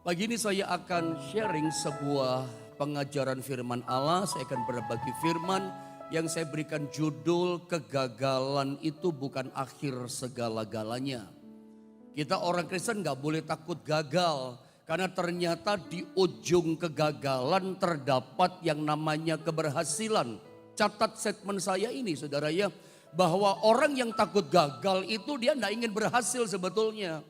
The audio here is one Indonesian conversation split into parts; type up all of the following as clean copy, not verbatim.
Pagi ini saya akan sharing sebuah pengajaran firman Allah. Saya akan berbagi firman yang saya berikan judul kegagalan itu bukan akhir segala-galanya. Kita orang Kristen gak boleh takut gagal. Karena ternyata di ujung kegagalan terdapat yang namanya keberhasilan. Catat statement saya ini saudara ya. Bahwa orang yang takut gagal itu dia gak ingin berhasil sebetulnya.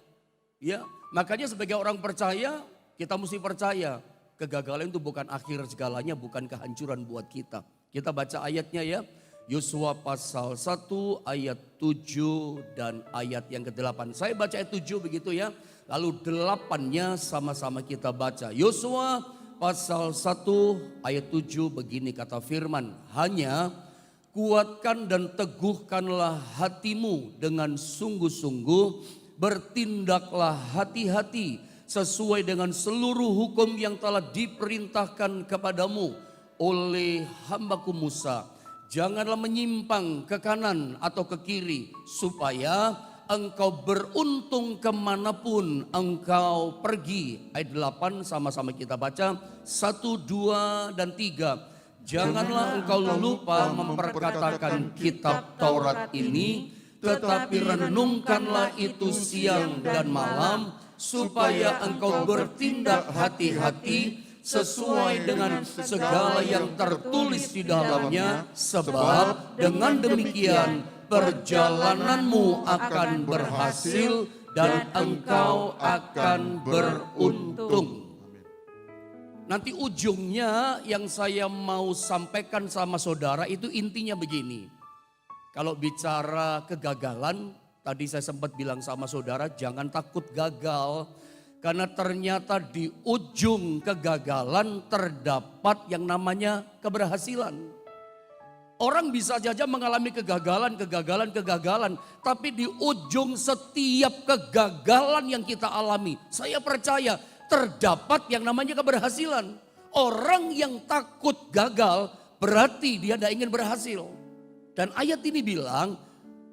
Ya, makanya sebagai orang percaya, kita mesti percaya kegagalan itu bukan akhir segalanya, bukan kehancuran buat kita. Kita baca ayatnya ya. Yosua pasal 1 ayat 7 dan ayat yang ke-8. Saya baca ayat 7 begitu ya. Lalu 8-nya sama-sama kita baca. Yosua pasal 1 ayat 7 begini kata firman. Hanya kuatkan dan teguhkanlah hatimu dengan sungguh-sungguh. Bertindaklah hati-hati sesuai dengan seluruh hukum yang telah diperintahkan kepadamu oleh hambaku Musa. Janganlah menyimpang ke kanan atau ke kiri supaya engkau beruntung kemanapun engkau pergi. Ayat 8 sama-sama kita baca. 1, 2 dan 3. Janganlah engkau lupa memperkatakan kitab Taurat ini, tetapi renungkanlah itu siang dan malam, supaya engkau bertindak hati-hati sesuai dengan segala yang tertulis di dalamnya. Sebab dengan demikian perjalananmu akan berhasil dan engkau akan beruntung. Nanti ujungnya yang saya mau sampaikan sama saudara itu intinya begini. Kalau bicara kegagalan, tadi saya sempat bilang sama saudara, jangan takut gagal. Karena ternyata di ujung kegagalan terdapat yang namanya keberhasilan. Orang bisa saja mengalami kegagalan. Tapi di ujung setiap kegagalan yang kita alami, saya percaya terdapat yang namanya keberhasilan. Orang yang takut gagal berarti dia tidak ingin berhasil. Dan ayat ini bilang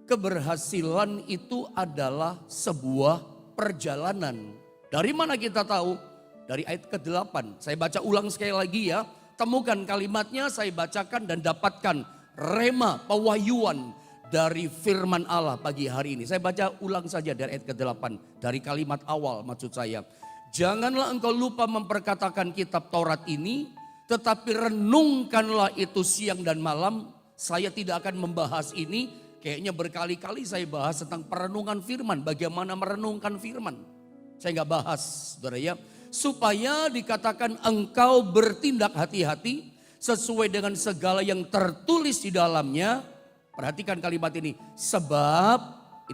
keberhasilan itu adalah sebuah perjalanan. Dari mana kita tahu? Dari ayat ke-8. Saya baca ulang sekali lagi ya. Temukan kalimatnya, saya bacakan dan dapatkan rema, pewahyuan dari firman Allah pagi hari ini. Saya baca ulang saja dari ayat ke-8. Dari kalimat awal maksud saya. Janganlah engkau lupa memperkatakan kitab Taurat ini, tetapi renungkanlah itu siang dan malam. Saya tidak akan membahas ini, kayaknya berkali-kali saya bahas tentang perenungan firman, bagaimana merenungkan firman. Saya nggak bahas, saudara ya. Supaya dikatakan engkau bertindak hati-hati sesuai dengan segala yang tertulis di dalamnya. Perhatikan kalimat ini. Sebab,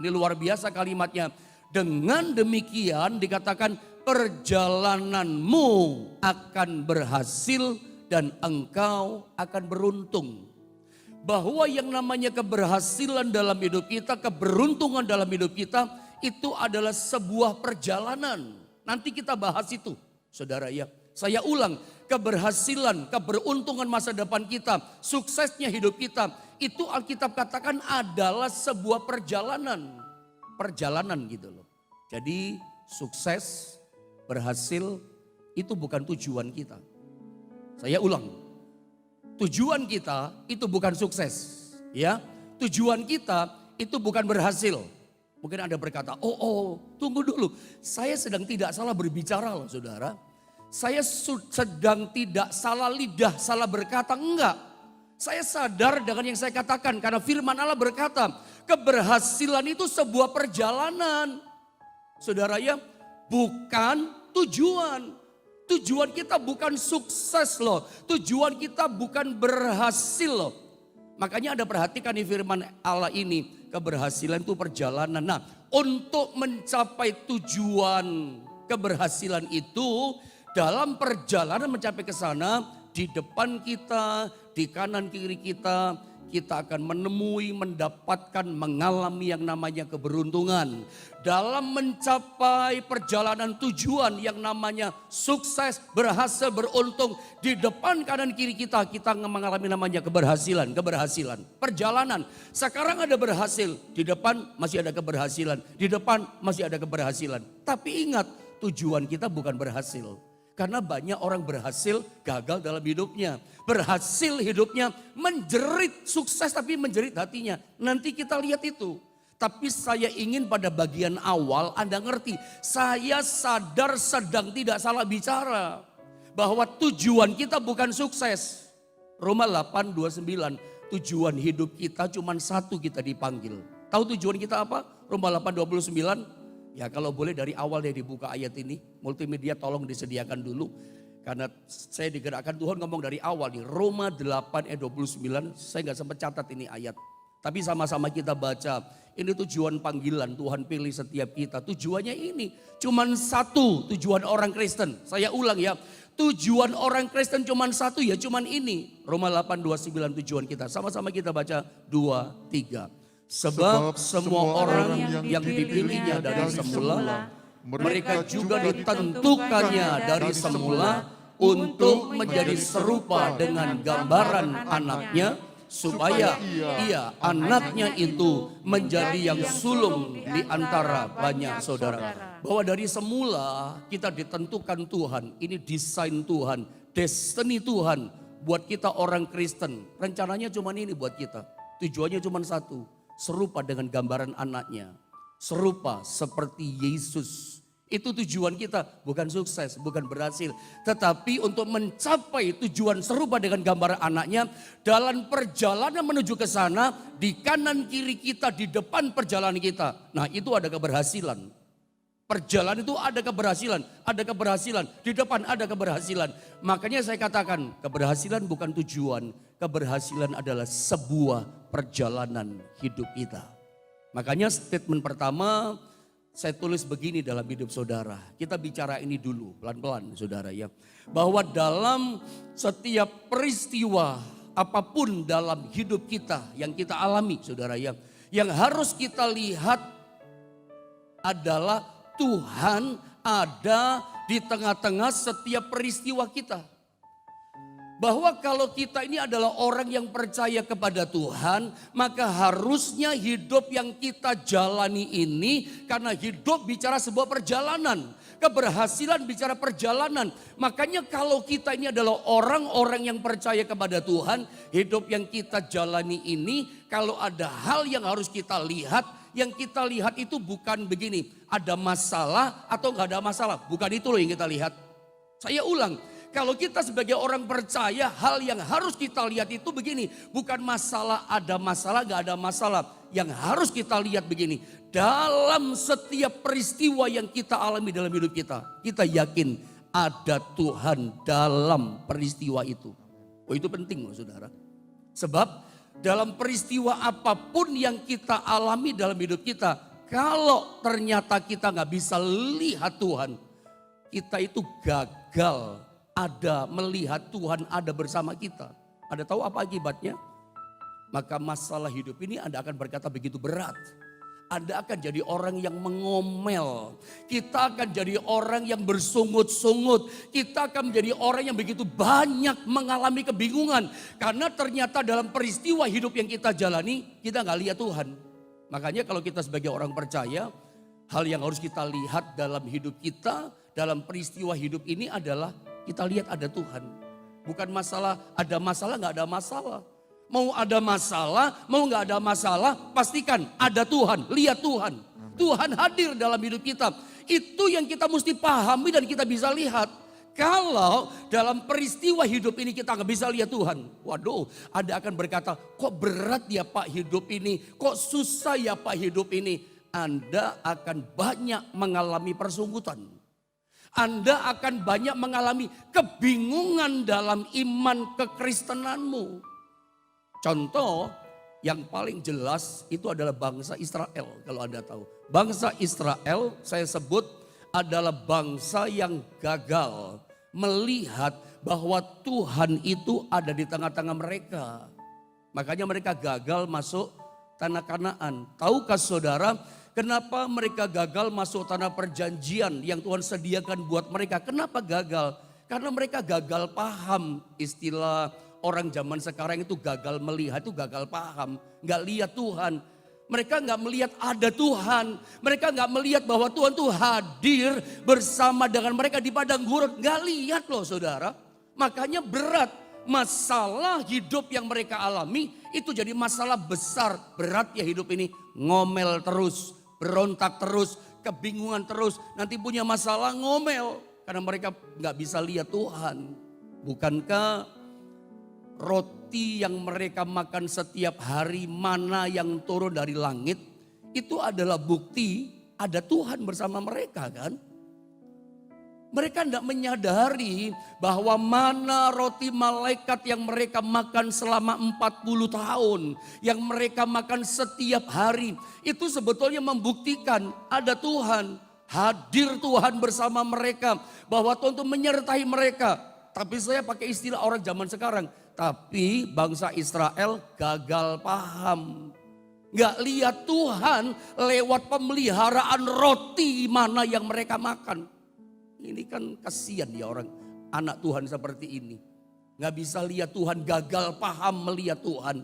ini luar biasa kalimatnya. Dengan demikian dikatakan perjalananmu akan berhasil dan engkau akan beruntung. Bahwa yang namanya keberhasilan dalam hidup kita, keberuntungan dalam hidup kita itu adalah sebuah perjalanan. Nanti kita bahas itu, saudara ya. Saya ulang, keberhasilan, keberuntungan masa depan kita, suksesnya hidup kita, itu Alkitab katakan adalah sebuah perjalanan. Perjalanan gitu loh. Jadi sukses, berhasil itu bukan tujuan kita. Saya ulang. Tujuan kita itu bukan sukses, ya. Tujuan kita itu bukan berhasil. Mungkin Anda berkata, tunggu dulu. Saya sedang tidak salah berbicara loh saudara. Saya sedang tidak salah lidah, salah berkata, enggak. Saya sadar dengan yang saya katakan karena firman Allah berkata, keberhasilan itu sebuah perjalanan. Saudara ya, bukan tujuan. Tujuan kita bukan sukses loh. Tujuan kita bukan berhasil loh. Makanya Anda perhatikan di firman Allah ini. Keberhasilan itu perjalanan. Nah, untuk mencapai tujuan keberhasilan itu. Dalam perjalanan mencapai ke sana. Di depan kita, di kanan kiri kita. Kita akan menemui, mendapatkan, mengalami yang namanya keberuntungan. Dalam mencapai perjalanan tujuan yang namanya sukses, berhasil, beruntung. Di depan kanan kiri kita mengalami namanya keberhasilan. Perjalanan. Sekarang ada berhasil, di depan masih ada keberhasilan. Di depan masih ada keberhasilan. Tapi ingat, tujuan kita bukan berhasil. Karena banyak orang berhasil gagal dalam hidupnya. Berhasil hidupnya menjerit, sukses tapi menjerit hatinya. Nanti kita lihat itu. Tapi saya ingin pada bagian awal Anda ngerti. Saya sadar sedang tidak salah bicara. Bahwa tujuan kita bukan sukses. Roma 8:29. Tujuan hidup kita cuma satu, kita dipanggil. Tahu tujuan kita apa? Roma 8:29. Ya kalau boleh dari awal deh dibuka ayat ini. Multimedia tolong disediakan dulu. Karena saya digerakkan Tuhan ngomong dari awal nih. Roma 8:29. Saya gak sempat catat ini ayat. Tapi sama-sama kita baca. Ini tujuan panggilan Tuhan pilih setiap kita. Tujuannya ini. Cuman satu tujuan orang Kristen. Saya ulang ya. Tujuan orang Kristen cuman satu ya, cuman ini. Roma 8:29 tujuan kita. Sama-sama kita baca 2, 3. Sebab semua orang yang dipilihnya dari semula, mereka juga ditentukannya dari semula untuk menjadi serupa dengan gambaran anaknya, supaya ia anaknya itu menjadi yang sulung di antara banyak saudara. Bahwa dari semula kita ditentukan Tuhan, ini desain Tuhan, destiny Tuhan buat kita orang Kristen. Rencananya cuma ini buat kita, tujuannya cuma satu, serupa dengan gambaran anaknya, serupa seperti Yesus. Itu tujuan kita, bukan sukses, bukan berhasil. Tetapi untuk mencapai tujuan serupa dengan gambaran anaknya, dalam perjalanan menuju ke sana, di kanan kiri kita, di depan perjalanan kita. Nah itu ada keberhasilan. Perjalanan itu ada keberhasilan, di depan ada keberhasilan. Makanya saya katakan keberhasilan bukan tujuan, keberhasilan adalah sebuah perjalanan hidup kita. Makanya statement pertama saya tulis begini dalam hidup saudara. Kita bicara ini dulu pelan-pelan saudara ya. Bahwa dalam setiap peristiwa apapun dalam hidup kita yang kita alami saudara ya. Yang harus kita lihat adalah Tuhan ada di tengah-tengah setiap peristiwa kita. Bahwa kalau kita ini adalah orang yang percaya kepada Tuhan, maka harusnya hidup yang kita jalani ini, karena hidup bicara sebuah perjalanan. Keberhasilan bicara perjalanan. Makanya kalau kita ini adalah orang-orang yang percaya kepada Tuhan, hidup yang kita jalani ini, kalau ada hal yang harus kita lihat, yang kita lihat itu bukan begini, ada masalah atau nggak ada masalah. Bukan itu loh yang kita lihat. Saya ulang, kalau kita sebagai orang percaya, hal yang harus kita lihat itu begini. Bukan masalah, ada masalah, nggak ada masalah. Yang harus kita lihat begini, dalam setiap peristiwa yang kita alami dalam hidup kita, kita yakin ada Tuhan dalam peristiwa itu. Oh itu penting loh saudara. Sebab dalam peristiwa apapun yang kita alami dalam hidup kita, kalau ternyata kita nggak bisa lihat Tuhan, kita itu gagal ada melihat Tuhan ada bersama kita. Anda tahu apa akibatnya? Maka masalah hidup ini Anda akan berkata begitu berat. Anda akan jadi orang yang mengomel. Kita akan jadi orang yang bersungut-sungut. Kita akan menjadi orang yang begitu banyak mengalami kebingungan. Karena ternyata dalam peristiwa hidup yang kita jalani, kita nggak lihat Tuhan. Makanya kalau kita sebagai orang percaya, hal yang harus kita lihat dalam hidup kita, dalam peristiwa hidup ini adalah kita lihat ada Tuhan. Bukan masalah, ada masalah nggak ada masalah. Mau ada masalah, mau nggak ada masalah, pastikan ada Tuhan, lihat Tuhan. Tuhan hadir dalam hidup kita. Itu yang kita mesti pahami dan kita bisa lihat. Kalau dalam peristiwa hidup ini kita nggak bisa lihat Tuhan. Waduh, Anda akan berkata, kok berat ya Pak hidup ini, kok susah ya Pak hidup ini. Anda akan banyak mengalami persungkutan. Anda akan banyak mengalami kebingungan dalam iman kekristenanmu. Contoh yang paling jelas itu adalah bangsa Israel kalau Anda tahu. Bangsa Israel saya sebut adalah bangsa yang gagal melihat bahwa Tuhan itu ada di tengah-tengah mereka. Makanya mereka gagal masuk tanah Kanaan. Tahukah saudara kenapa mereka gagal masuk tanah perjanjian yang Tuhan sediakan buat mereka? Kenapa gagal? Karena mereka gagal paham istilah orang zaman sekarang itu gagal melihat, itu gagal paham. Gak lihat Tuhan. Mereka nggak melihat ada Tuhan. Mereka nggak melihat bahwa Tuhan tuh hadir bersama dengan mereka di padang gurun. Nggak lihat loh saudara. Makanya berat. Masalah hidup yang mereka alami itu jadi masalah besar. Berat ya hidup ini. Ngomel terus, berontak terus, kebingungan terus. Nanti punya masalah ngomel. Karena mereka nggak bisa lihat Tuhan. Bukankah roti yang mereka makan setiap hari, mana yang turun dari langit, itu adalah bukti ada Tuhan bersama mereka kan? Mereka tidak menyadari bahwa mana roti malaikat yang mereka makan selama 40 tahun. Yang mereka makan setiap hari. Itu sebetulnya membuktikan ada Tuhan. Hadir Tuhan bersama mereka. Bahwa Tuhan itu menyertai mereka. Tapi saya pakai istilah orang zaman sekarang. Tapi bangsa Israel gagal paham. Gak lihat Tuhan lewat pemeliharaan roti mana yang mereka makan. Ini kan kasihan ya orang anak Tuhan seperti ini. Gak bisa lihat Tuhan, gagal paham melihat Tuhan.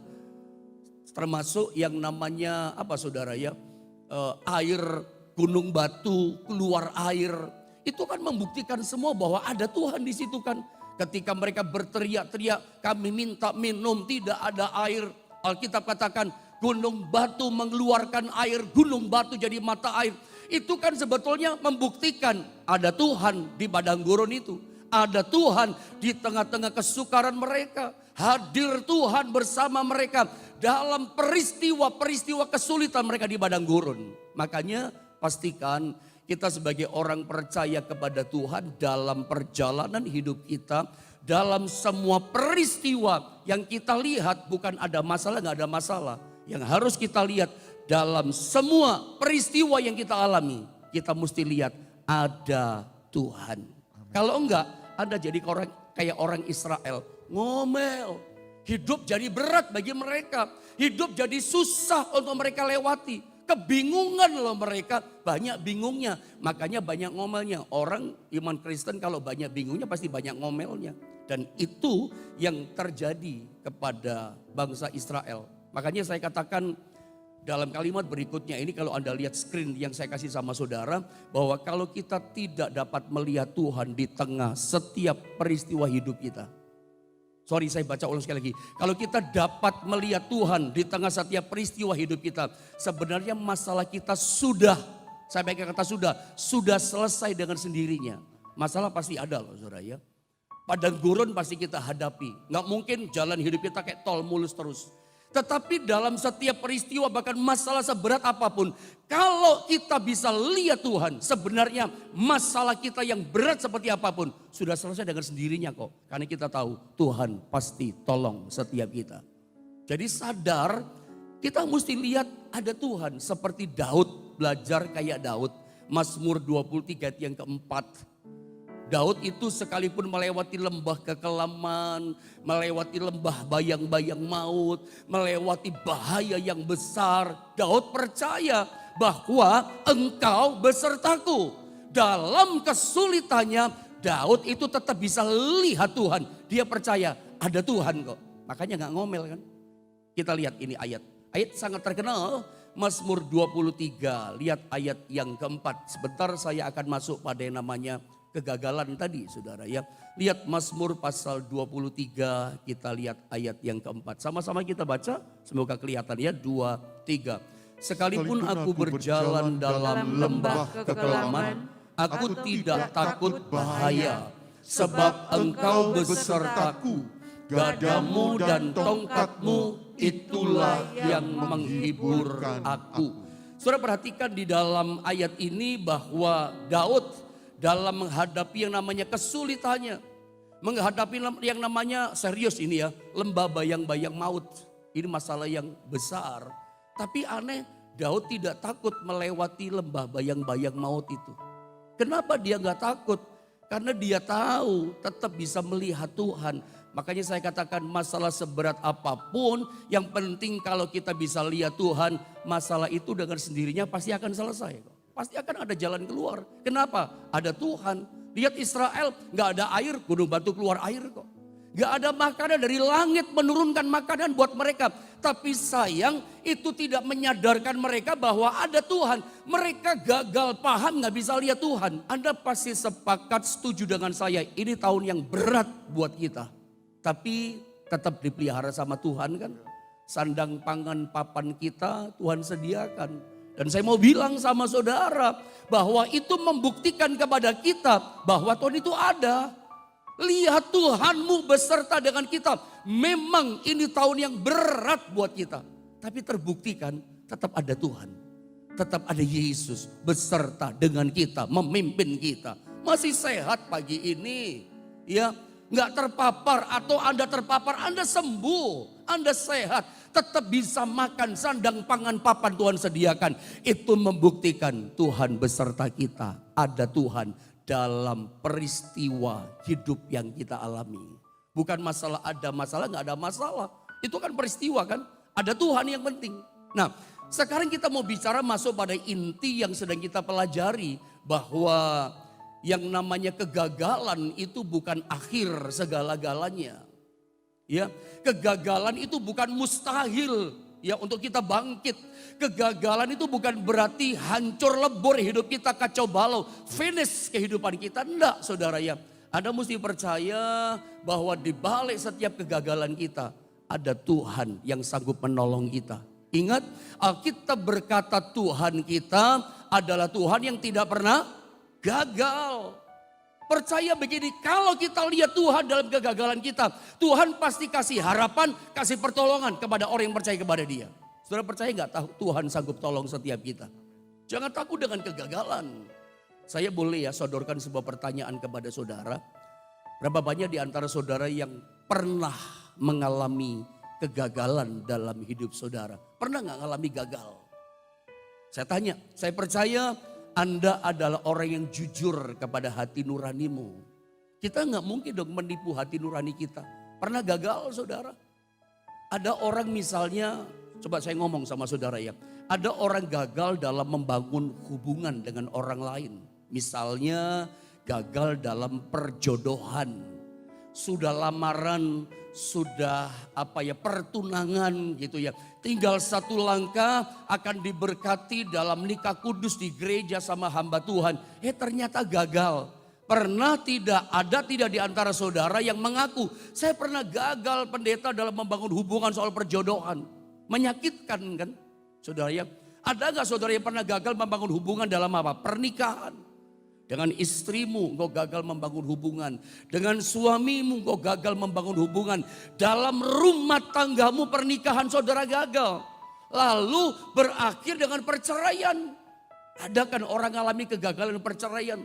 Termasuk yang namanya apa saudara ya, air gunung batu keluar air. Itu kan membuktikan semua bahwa ada Tuhan di situ kan. Ketika mereka berteriak-teriak, kami minta minum, tidak ada air. Alkitab katakan gunung batu mengeluarkan air, gunung batu jadi mata air. Itu kan sebetulnya membuktikan ada Tuhan di padang gurun itu. Ada Tuhan di tengah-tengah kesukaran mereka. Hadir Tuhan bersama mereka dalam peristiwa-peristiwa kesulitan mereka di padang gurun. Makanya pastikan kita sebagai orang percaya kepada Tuhan dalam perjalanan hidup kita. Dalam semua peristiwa yang kita lihat bukan ada masalah, gak ada masalah. Yang harus kita lihat dalam semua peristiwa yang kita alami, kita mesti lihat ada Tuhan. Kalau enggak, Anda jadi kayak orang Israel, ngomel. Hidup jadi berat bagi mereka. Hidup jadi susah untuk mereka lewati. Kebingungan loh mereka, banyak bingungnya. Makanya banyak ngomelnya. Orang iman Kristen kalau banyak bingungnya pasti banyak ngomelnya. Dan itu yang terjadi kepada bangsa Israel. Makanya saya katakan dalam kalimat berikutnya ini, kalau Anda lihat screen yang saya kasih sama saudara, bahwa kalau kita tidak dapat melihat Tuhan di tengah setiap peristiwa hidup kita. Sorry, saya baca ulang sekali lagi. Kalau kita dapat melihat Tuhan di tengah setiap peristiwa hidup kita, sebenarnya masalah kita sudah, saya pakai kata sudah selesai dengan sendirinya. Masalah pasti ada loh saudara ya. Padang gurun pasti kita hadapi. Nggak mungkin jalan hidup kita kayak tol mulus terus. Tetapi dalam setiap peristiwa bahkan masalah seberat apapun. Kalau kita bisa lihat Tuhan, sebenarnya masalah kita yang berat seperti apapun sudah selesai dengan sendirinya kok. Karena kita tahu Tuhan pasti tolong setiap kita. Jadi sadar kita mesti lihat ada Tuhan. Seperti Daud, belajar kayak Daud. Mazmur 23 ayat yang keempat. Daud itu sekalipun melewati lembah kekelaman, melewati lembah bayang-bayang maut, melewati bahaya yang besar. Daud percaya bahwa engkau besertaku. Dalam kesulitannya Daud itu tetap bisa lihat Tuhan. Dia percaya ada Tuhan kok. Makanya gak ngomel kan. Kita lihat ini ayat. Ayat sangat terkenal. Mazmur 23. Lihat ayat yang keempat. Sebentar saya akan masuk pada yang namanya kegagalan tadi saudara ya. Lihat Mazmur pasal 23, kita lihat ayat yang keempat. Sama-sama kita baca, semoga kelihatan ya, 2, 3. Sekalipun aku berjalan dalam lembah kekelaman, aku tidak takut bahaya. Sebab engkau besertaku, gadamu dan tongkatmu itulah yang menghibur aku. Saudara perhatikan di dalam ayat ini bahwa Daud dalam menghadapi yang namanya kesulitannya. Menghadapi yang namanya serius ini ya. Lembah bayang-bayang maut. Ini masalah yang besar. Tapi aneh, Daud tidak takut melewati lembah bayang-bayang maut itu. Kenapa dia gak takut? Karena dia tahu tetap bisa melihat Tuhan. Makanya saya katakan masalah seberat apapun. Yang penting kalau kita bisa lihat Tuhan. Masalah itu dengan sendirinya pasti akan selesai. Pasti akan ada jalan keluar. Kenapa? Ada Tuhan. Lihat Israel, gak ada air, gunung batu keluar air kok. Gak ada makanan dari langit menurunkan makanan buat mereka. Tapi sayang itu tidak menyadarkan mereka bahwa ada Tuhan. Mereka gagal paham, gak bisa lihat Tuhan. Anda pasti sepakat setuju dengan saya. Ini tahun yang berat buat kita. Tapi tetap dipelihara sama Tuhan kan. Sandang pangan papan kita Tuhan sediakan. Dan saya mau bilang sama saudara bahwa itu membuktikan kepada kita bahwa Tuhan itu ada. Lihat Tuhanmu beserta dengan kita. Memang ini tahun yang berat buat kita. Tapi terbuktikan tetap ada Tuhan. Tetap ada Yesus beserta dengan kita, memimpin kita. Masih sehat pagi ini. Ya, nggak terpapar atau Anda terpapar, Anda sembuh, Anda sehat. Tetap bisa makan sandang pangan papan Tuhan sediakan. Itu membuktikan Tuhan beserta kita. Ada Tuhan dalam peristiwa hidup yang kita alami. Bukan masalah ada masalah, nggak ada masalah. Itu kan peristiwa kan. Ada Tuhan yang penting. Nah, sekarang kita mau bicara masuk pada inti yang sedang kita pelajari. Bahwa yang namanya kegagalan itu bukan akhir segala-galanya. Ya, kegagalan itu bukan mustahil ya untuk kita bangkit. Kegagalan itu bukan berarti hancur lebur hidup kita, kacau balau, finish kehidupan kita. Enggak, saudara ya. Anda mesti percaya bahwa di balik setiap kegagalan kita ada Tuhan yang sanggup menolong kita. Ingat, Alkitab berkata Tuhan kita adalah Tuhan yang tidak pernah gagal. Percaya begini, kalau kita lihat Tuhan dalam kegagalan kita, Tuhan pasti kasih harapan, kasih pertolongan kepada orang yang percaya kepada Dia. Saudara percaya nggak tahu Tuhan sanggup tolong setiap kita? Jangan takut dengan kegagalan. Saya boleh ya sodorkan sebuah pertanyaan kepada saudara. Berapa banyak di antara saudara yang pernah mengalami kegagalan dalam hidup saudara? Pernah nggak mengalami gagal? Saya tanya, saya percaya Anda adalah orang yang jujur kepada hati nuranimu. Kita nggak mungkin dong menipu hati nurani kita. Pernah gagal saudara? Ada orang misalnya, coba saya ngomong sama saudara ya. Ada orang gagal dalam membangun hubungan dengan orang lain. Misalnya gagal dalam perjodohan. Sudah lamaran, sudah pertunangan gitu ya. Tinggal satu langkah akan diberkati dalam nikah kudus di gereja sama hamba Tuhan. Ternyata gagal. Pernah tidak di antara saudara yang mengaku, saya pernah gagal pendeta dalam membangun hubungan soal perjodohan. Menyakitkan kan saudara ya. Ada gak saudara yang pernah gagal membangun hubungan dalam apa? Pernikahan. Dengan istrimu engkau gagal membangun hubungan. Dengan suamimu engkau gagal membangun hubungan. Dalam rumah tanggamu pernikahan saudara gagal. Lalu berakhir dengan perceraian. Ada kan orang alami kegagalan perceraian.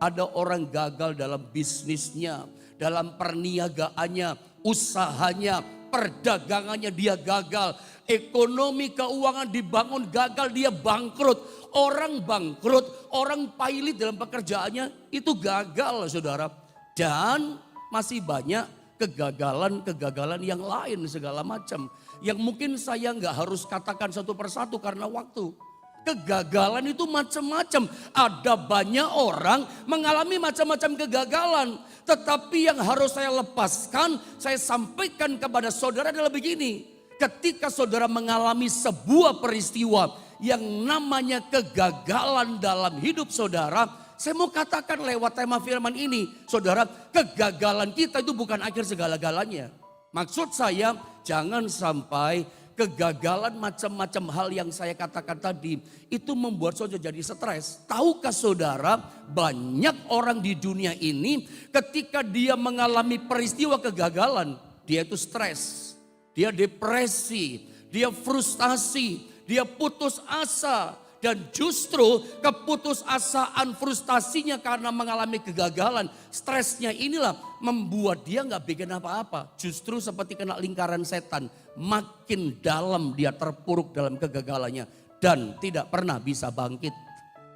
Ada orang gagal dalam bisnisnya. Dalam perniagaannya, usahanya, perdagangannya dia gagal. Ekonomi keuangan dibangun gagal, dia bangkrut. Orang bangkrut, orang pailit dalam pekerjaannya itu gagal saudara. Dan masih banyak kegagalan-kegagalan yang lain segala macam. Yang mungkin saya nggak harus katakan satu persatu karena waktu. Kegagalan itu macam-macam. Ada banyak orang mengalami macam-macam kegagalan. Tetapi yang harus saya lepaskan, saya sampaikan kepada saudara adalah begini. Ketika saudara mengalami sebuah peristiwa yang namanya kegagalan dalam hidup saudara, saya mau katakan lewat tema firman ini, saudara, kegagalan kita itu bukan akhir segala-galanya. Maksud saya, jangan sampai kegagalan macam-macam hal yang saya katakan tadi itu membuat saudara jadi stres. Tahukah saudara, banyak orang di dunia ini ketika dia mengalami peristiwa kegagalan, dia itu stres, dia depresi, dia frustasi, dia putus asa. Dan justru keputusasaan frustasinya karena mengalami kegagalan, stresnya inilah membuat dia gak bikin apa-apa. Justru seperti kena lingkaran setan, makin dalam dia terpuruk dalam kegagalannya dan tidak pernah bisa bangkit.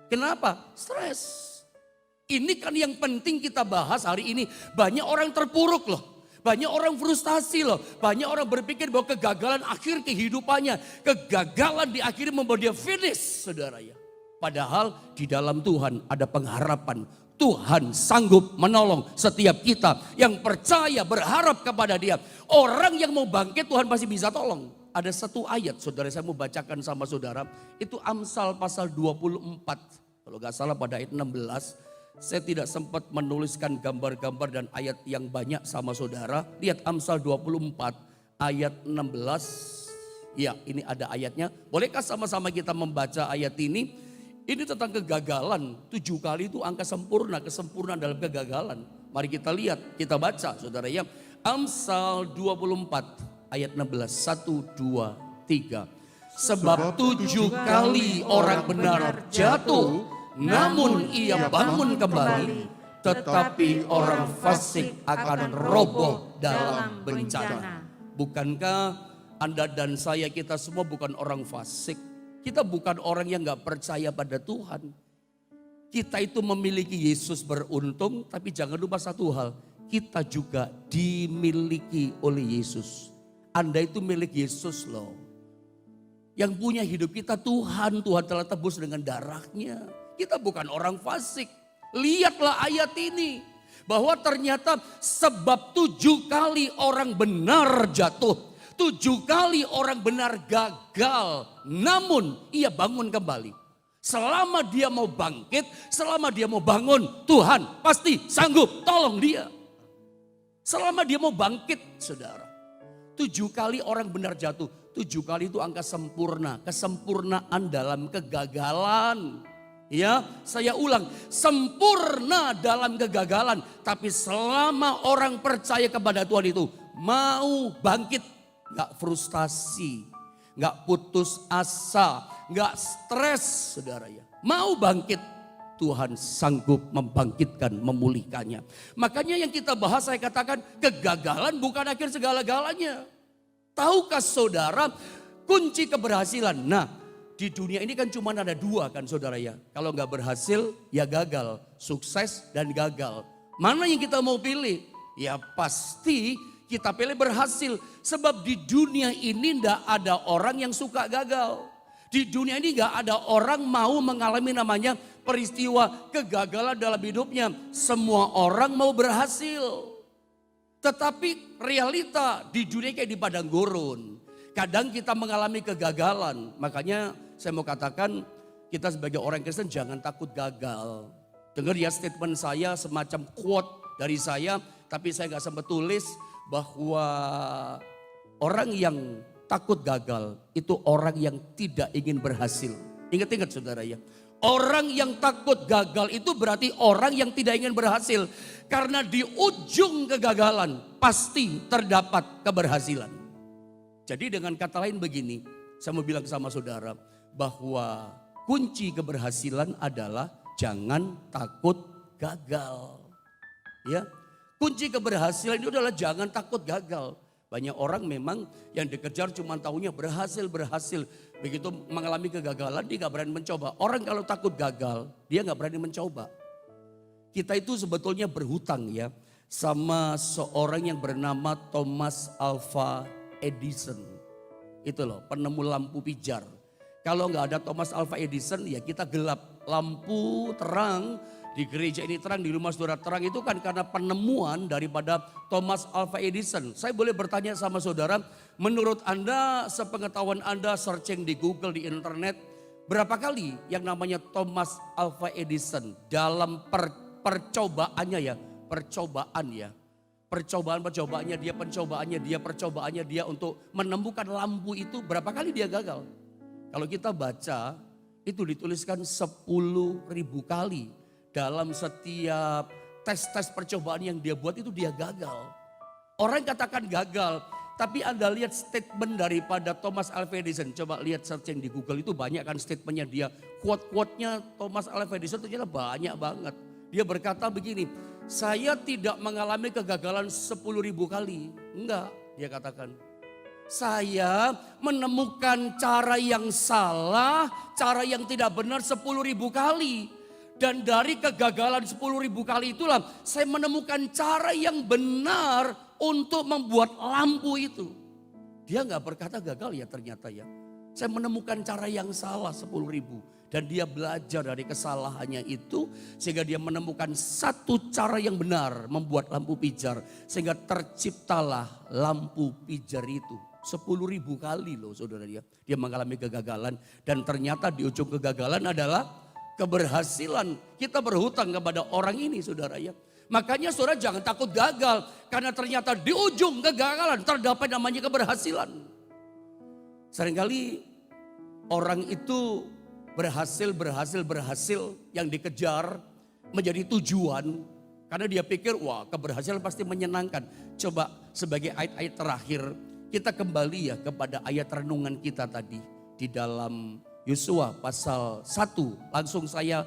Kenapa? Stres. Ini kan yang penting kita bahas hari ini. Banyak orang terpuruk loh. Banyak orang frustasi loh. Banyak orang berpikir bahwa kegagalan akhir kehidupannya. Kegagalan di akhirnya membuat dia finish saudara ya. Padahal di dalam Tuhan ada pengharapan. Tuhan sanggup menolong setiap kita yang percaya, berharap kepada Dia. Orang yang mau bangkit Tuhan pasti bisa tolong. Ada satu ayat saudara saya mau bacakan sama saudara. Itu Amsal pasal 24. Kalau gak salah pada ayat 16. Saya tidak sempat menuliskan gambar-gambar dan ayat yang banyak sama saudara. Lihat Amsal 24 ayat 16. Ya, ini ada ayatnya. Bolehkah sama-sama kita membaca ayat ini? Ini tentang kegagalan. 7 kali itu angka sempurna, kesempurnaan dalam kegagalan. Mari kita lihat, kita baca saudara ya. Amsal 24 ayat 16. 1, 2, 3. Sebab 7 kali orang benar jatuh, namun ia bangun kembali. Tetapi orang fasik akan roboh dalam bencana. Bukankah Anda dan saya, kita semua bukan orang fasik? Kita bukan orang yang gak percaya pada Tuhan. Kita itu memiliki Yesus beruntung, tapi jangan lupa satu hal. Kita juga dimiliki oleh Yesus. Anda itu milik Yesus loh. Yang punya hidup kita Tuhan. Tuhan telah tebus dengan darahnya. Kita bukan orang fasik. Lihatlah ayat ini. Bahwa ternyata sebab 7 kali orang benar jatuh. 7 kali orang benar gagal, namun ia bangun kembali. Selama dia mau bangkit, selama dia mau bangun, Tuhan pasti sanggup tolong dia. Selama dia mau bangkit, saudara. 7 kali orang benar jatuh, 7 kali itu angka sempurna, kesempurnaan dalam kegagalan. Ya, saya ulang, sempurna dalam kegagalan. Tapi selama orang percaya kepada Tuhan itu, mau bangkit. Gak frustasi, gak putus asa, gak stres saudara ya. Mau bangkit, Tuhan sanggup membangkitkan, memulihkannya. Makanya yang kita bahas saya katakan kegagalan bukan akhir segala-galanya. Tahukah saudara kunci keberhasilan? Nah di dunia ini kan cuma ada 2 kan saudara ya. Kalau gak berhasil ya gagal, sukses dan gagal. Mana yang kita mau pilih? Ya pasti kita pilih berhasil. Sebab di dunia ini tidak ada orang yang suka gagal. Di dunia ini gak ada orang mau mengalami namanya peristiwa kegagalan dalam hidupnya. Semua orang mau berhasil. Tetapi realita di dunia kayak di padang gurun. Kadang kita mengalami kegagalan. Makanya saya mau katakan kita sebagai orang Kristen jangan takut gagal. Dengar ya statement saya semacam quote dari saya. Tapi saya gak sempat tulis. Bahwa orang yang takut gagal itu orang yang tidak ingin berhasil. Ingat-ingat saudara ya. Orang yang takut gagal itu berarti orang yang tidak ingin berhasil. Karena di ujung kegagalan pasti terdapat keberhasilan. Jadi dengan kata lain begini. Saya mau bilang sama saudara bahwa kunci keberhasilan adalah jangan takut gagal. Ya. Kunci keberhasilan itu adalah jangan takut gagal. Banyak orang memang yang dikejar cuma tahunya berhasil. Begitu mengalami kegagalan dia gak berani mencoba. Orang kalau takut gagal dia gak berani mencoba. Kita itu sebetulnya berhutang ya sama seorang yang bernama Thomas Alva Edison. Itu loh penemu lampu pijar. Kalau gak ada Thomas Alva Edison ya kita gelap. Lampu terang. Di gereja ini terang, di rumah saudara terang itu kan karena penemuan daripada Thomas Alva Edison. Saya boleh bertanya sama saudara, menurut Anda, sepengetahuan Anda searching di Google, di internet, berapa kali yang namanya Thomas Alva Edison dalam percobaannya ya, percobaannya dia untuk menemukan lampu itu berapa kali dia gagal. Kalau kita baca itu dituliskan 10.000 kali. Dalam setiap tes percobaan yang dia buat itu dia gagal. Orang katakan gagal, tapi Anda lihat statement daripada Thomas Alva Edison. Coba lihat searching di Google itu banyak kan statementnya dia. Quote-quote-nya Thomas Alva Edison ternyata banyak banget. Dia berkata begini, saya tidak mengalami kegagalan 10.000 kali. Enggak, dia katakan. Saya menemukan cara yang salah, cara yang tidak benar 10.000 kali. Dan dari kegagalan 10.000 kali itulah saya menemukan cara yang benar untuk membuat lampu itu. Dia gak berkata gagal ya ternyata ya. Saya menemukan cara yang salah 10.000. Dan dia belajar dari kesalahannya itu sehingga dia menemukan satu cara yang benar membuat lampu pijar. Sehingga terciptalah lampu pijar itu. 10.000 kali loh saudara dia. Dia mengalami kegagalan dan ternyata di ujung kegagalan adalah keberhasilan. Kita berhutang kepada orang ini saudara ya. Makanya saudara jangan takut gagal. Karena ternyata di ujung kegagalan terdapat namanya keberhasilan. Seringkali orang itu berhasil yang dikejar menjadi tujuan. Karena dia pikir wah keberhasilan pasti menyenangkan. Coba sebagai ayat-ayat terakhir kita kembali ya kepada ayat renungan kita tadi. Di dalam Yosua pasal 1 langsung saya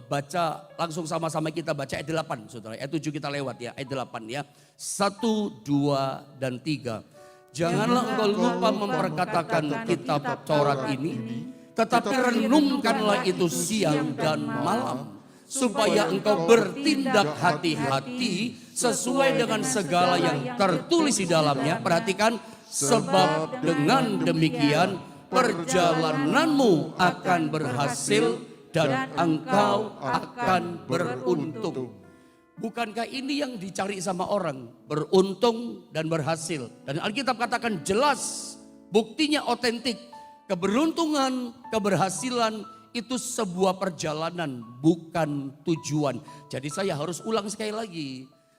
baca, langsung sama-sama kita baca ayat 8 saudara. Ayat 7 kita lewat ya, ayat 8 ya. 1, 2, dan 3. Janganlah engkau lupa memperkatakan kitab Taurat ini. Tetapi renungkanlah itu siang dan malam. Supaya engkau bertindak hati-hati sesuai dengan segala yang tertulis di dalamnya. Perhatikan, sebab dengan demikian perjalananmu akan berhasil dan engkau akan beruntung. Bukankah ini yang dicari sama orang? Beruntung dan berhasil. Dan Alkitab katakan jelas, buktinya otentik. Keberuntungan, keberhasilan itu sebuah perjalanan bukan tujuan. Jadi saya harus ulang sekali lagi.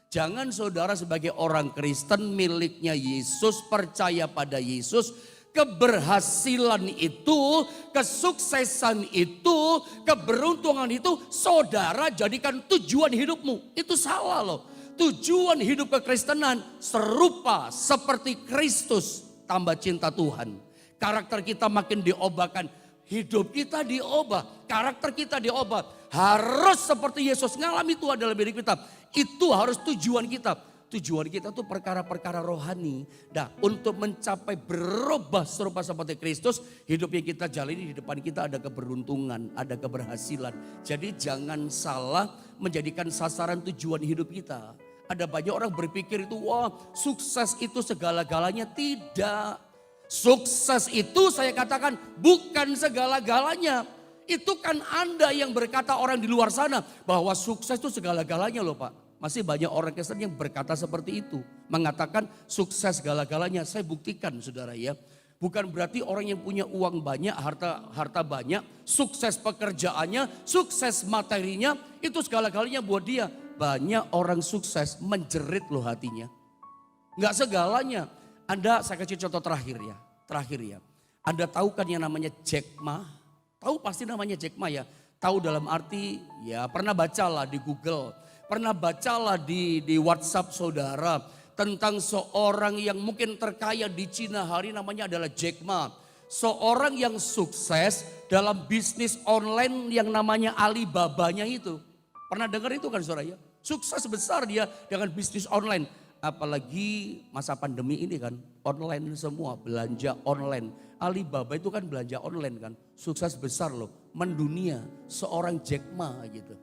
Jangan saudara sebagai orang Kristen miliknya Yesus, percaya pada Yesus. Keberhasilan itu, kesuksesan itu, keberuntungan itu saudara jadikan tujuan hidupmu. Itu salah loh. Tujuan hidup kekristenan serupa seperti Kristus tambah cinta Tuhan. Karakter kita makin diobahkan. Hidup kita diubah. Karakter kita diubah. Harus seperti Yesus ngalami Tuhan dalam hidup kita. Itu harus tujuan kita. Tujuan kita tuh perkara-perkara rohani. Nah, untuk mencapai berubah serupa seperti Kristus. Hidup yang kita jalani di depan kita ada keberuntungan. Ada keberhasilan. Jadi jangan salah menjadikan sasaran tujuan hidup kita. Ada banyak orang berpikir itu wah sukses itu segala-galanya. Tidak. Sukses itu saya katakan bukan segala-galanya. Itu kan Anda yang berkata orang di luar sana bahwa sukses itu segala-galanya loh Pak. Masih banyak orang Kristen yang berkata seperti itu. Mengatakan sukses segala-galanya. Saya buktikan saudara ya. Bukan berarti orang yang punya uang banyak, harta banyak, sukses pekerjaannya, sukses materinya, itu segala-galanya buat dia. Banyak orang sukses menjerit loh hatinya. Enggak segalanya. Saya kasih contoh terakhir ya. Anda tahu kan yang namanya Jack Ma? Tahu pasti namanya Jack Ma ya. Tahu dalam arti ya pernah bacalah di Google. Pernah bacalah di WhatsApp saudara. Tentang seorang yang mungkin terkaya di Cina hari namanya adalah Jack Ma. Seorang yang sukses dalam bisnis online yang namanya Alibabanya itu. Pernah dengar itu kan saudara ya? Sukses besar dia dengan bisnis online. Apalagi masa pandemi ini kan online semua, belanja online. Alibaba itu kan belanja online kan, sukses besar loh, mendunia seorang Jack Ma gitu.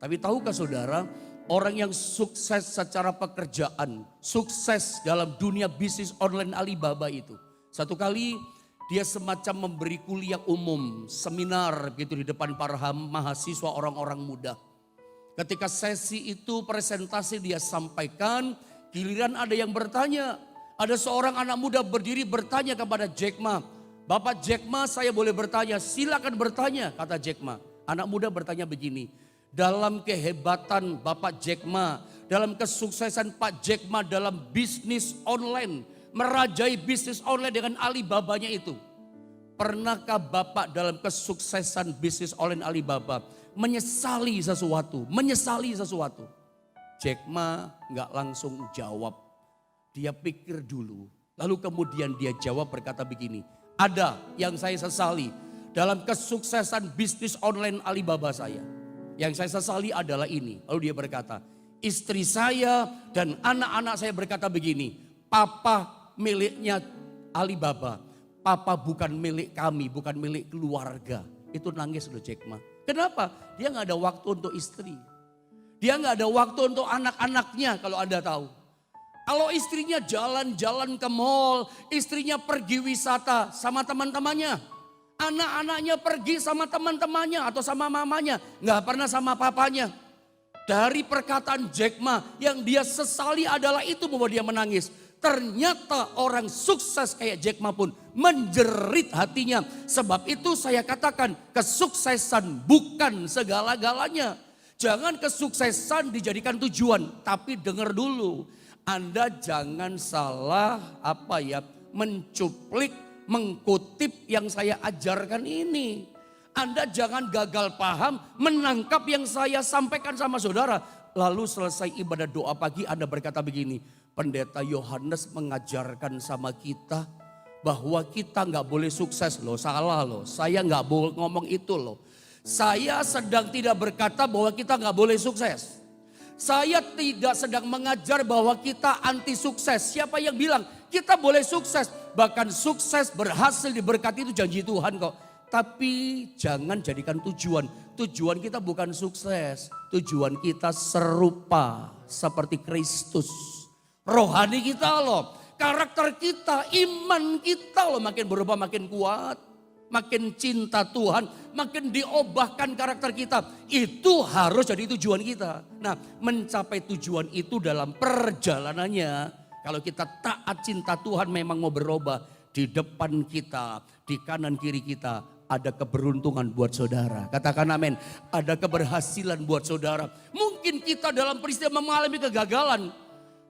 Tapi tahukah saudara, orang yang sukses secara pekerjaan, sukses dalam dunia bisnis online Alibaba itu. Satu kali dia semacam memberi kuliah umum, seminar gitu di depan para mahasiswa orang-orang muda. Ketika sesi itu presentasi dia sampaikan, giliran ada yang bertanya. Ada seorang anak muda berdiri bertanya kepada Jack Ma. Bapak Jack Ma, saya boleh bertanya? Silakan bertanya, kata Jack Ma. Anak muda bertanya begini. Dalam kehebatan Bapak Jack Ma, dalam kesuksesan Pak Jack Ma dalam bisnis online, merajai bisnis online dengan Alibabanya itu. Pernahkah Bapak dalam kesuksesan bisnis online Alibaba menyesali sesuatu? Jack Ma nggak langsung jawab. Dia pikir dulu. Lalu kemudian dia jawab berkata begini. Ada yang saya sesali dalam kesuksesan bisnis online Alibaba saya. Yang saya sesali adalah ini. Lalu dia berkata, istri saya dan anak-anak saya berkata begini. Papa miliknya Alibaba. Papa bukan milik kami, bukan milik keluarga. Itu nangis loh Jack Ma. Kenapa? Dia gak ada waktu untuk istri. Dia gak ada waktu untuk anak-anaknya kalau Anda tahu. Kalau istrinya jalan-jalan ke mall, istrinya pergi wisata sama teman-temannya. Anak-anaknya pergi sama teman-temannya atau sama mamanya, nggak pernah sama papanya. Dari perkataan Jack Ma yang dia sesali adalah itu membuat dia menangis. Ternyata orang sukses kayak Jack Ma pun menjerit hatinya. Sebab itu saya katakan kesuksesan bukan segala-galanya. Jangan kesuksesan dijadikan tujuan, tapi dengar dulu. Anda jangan salah mencuplik, mengkutip yang saya ajarkan ini. Anda jangan gagal paham menangkap yang saya sampaikan sama saudara. Lalu selesai ibadah doa pagi Anda berkata begini, Pendeta Yohanes mengajarkan sama kita bahwa kita nggak boleh sukses loh, salah loh. Saya nggak boleh ngomong itu loh. Saya sedang tidak berkata bahwa kita nggak boleh sukses. Saya tidak sedang mengajar bahwa kita anti sukses. Siapa yang bilang kita boleh sukses? Bahkan sukses berhasil diberkati itu janji Tuhan kok. Tapi jangan jadikan tujuan. Tujuan kita bukan sukses. Tujuan kita serupa seperti Kristus. Rohani kita loh. Karakter kita, iman kita loh makin berubah makin kuat. Makin cinta Tuhan, makin diobahkan karakter kita. Itu harus jadi tujuan kita. Nah, mencapai tujuan itu dalam perjalanannya. Kalau kita taat cinta Tuhan memang mau berubah. Di depan kita, di kanan kiri kita ada keberuntungan buat saudara. Katakan amin. Ada keberhasilan buat saudara. Mungkin kita dalam peristiwa mengalami kegagalan.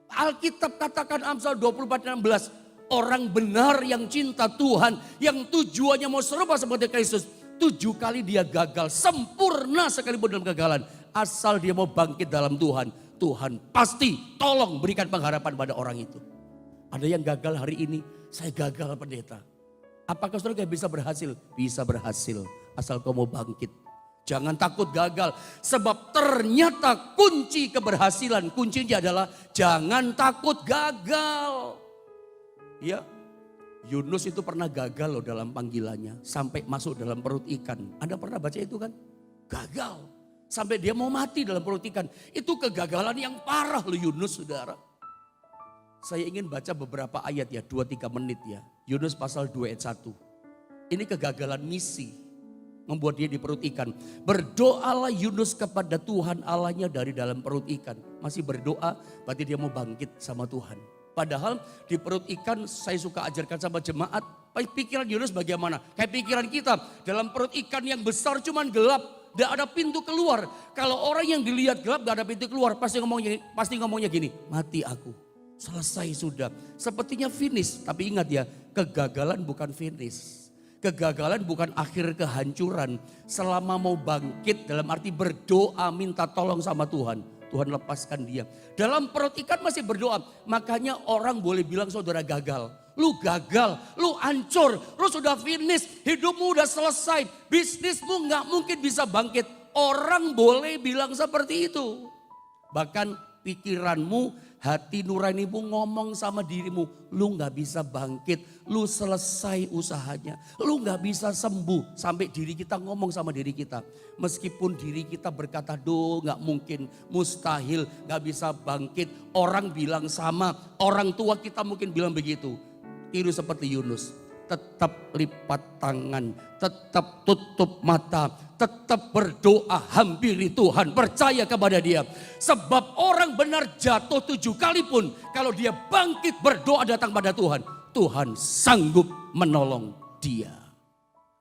Alkitab katakan Amsal 24:16. Orang benar yang cinta Tuhan, yang tujuannya mau serupa seperti Kristus. 7 kali dia gagal, sempurna sekalipun dalam kegagalan. Asal dia mau bangkit dalam Tuhan. Tuhan pasti tolong berikan pengharapan pada orang itu. Ada yang gagal hari ini, saya gagal pendeta. Apakah saudara bisa berhasil? Bisa berhasil, asal kau mau bangkit. Jangan takut gagal, sebab ternyata kunci keberhasilan, kuncinya adalah jangan takut gagal. Ya, Yunus itu pernah gagal loh dalam panggilannya. Sampai masuk dalam perut ikan. Anda pernah baca itu kan? Gagal. Sampai dia mau mati dalam perut ikan. Itu kegagalan yang parah loh Yunus saudara. Saya ingin baca beberapa ayat ya, 2-3 menit ya. Yunus pasal 2 ayat 1. Ini kegagalan misi. Membuat dia di perut ikan. Berdoalah Yunus kepada Tuhan Allahnya dari dalam perut ikan. Masih berdoa berarti dia mau bangkit sama Tuhan. Padahal di perut ikan saya suka ajarkan sama jemaat. Pikiran Yunus bagaimana? Kayak pikiran kita. Dalam perut ikan yang besar cuman gelap. Tidak ada pintu keluar. Kalau orang yang dilihat gelap gak ada pintu keluar. Pasti ngomongnya gini. Mati aku. Selesai sudah. Sepertinya finish. Tapi ingat ya. Kegagalan bukan finish. Kegagalan bukan akhir kehancuran. Selama mau bangkit dalam arti berdoa minta tolong sama Tuhan. Tuhan lepaskan dia. Dalam perut ikan masih berdoa. Makanya orang boleh bilang saudara gagal. Lu gagal, lu hancur, lu sudah finish. Hidupmu udah selesai. Bisnismu gak mungkin bisa bangkit. Orang boleh bilang seperti itu. Bahkan pikiranmu, hati nuranimu ngomong sama dirimu. Lu gak bisa bangkit, lu selesai usahanya. Lu gak bisa sembuh. Sampai diri kita ngomong sama diri kita. Meskipun diri kita berkata, gak mungkin, mustahil, gak bisa bangkit. Orang bilang sama, orang tua kita mungkin bilang begitu. Tiru seperti Yunus. Tetap lipat tangan, tetap tutup mata, tetap berdoa, hampiri Tuhan, percaya kepada dia. Sebab orang benar jatuh 7 kali pun, kalau dia bangkit berdoa datang pada Tuhan, Tuhan sanggup menolong dia.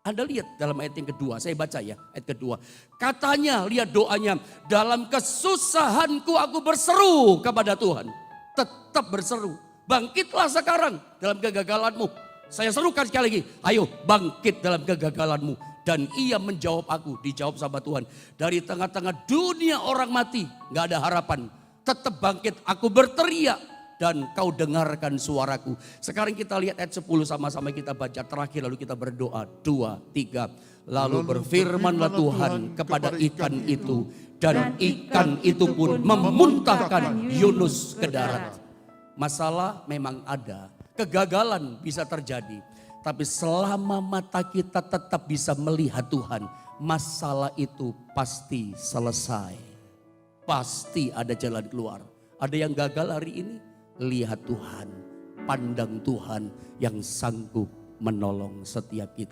Anda lihat dalam ayat yang kedua, saya baca ya ayat kedua. Katanya, lihat doanya, dalam kesusahanku aku berseru kepada Tuhan. Tetap berseru, bangkitlah sekarang dalam kegagalanmu. Saya serukan sekali lagi, ayo bangkit dalam kegagalanmu. Dan ia menjawab aku, dijawab sama Tuhan. Dari tengah-tengah dunia orang mati, gak ada harapan. Tetap bangkit, aku berteriak dan kau dengarkan suaraku. Sekarang kita lihat ayat 10 sama-sama kita baca terakhir lalu kita berdoa. 2, 3. Lalu berfirmanlah Tuhan kepada ikan itu. Dan ikan itu pun memuntahkan Yunus ke darat. Masalah memang ada. Kegagalan bisa terjadi. Tapi selama mata kita tetap bisa melihat Tuhan. Masalah itu pasti selesai. Pasti ada jalan keluar. Ada yang gagal hari ini. Lihat Tuhan. Pandang Tuhan yang sanggup menolong setiap kita.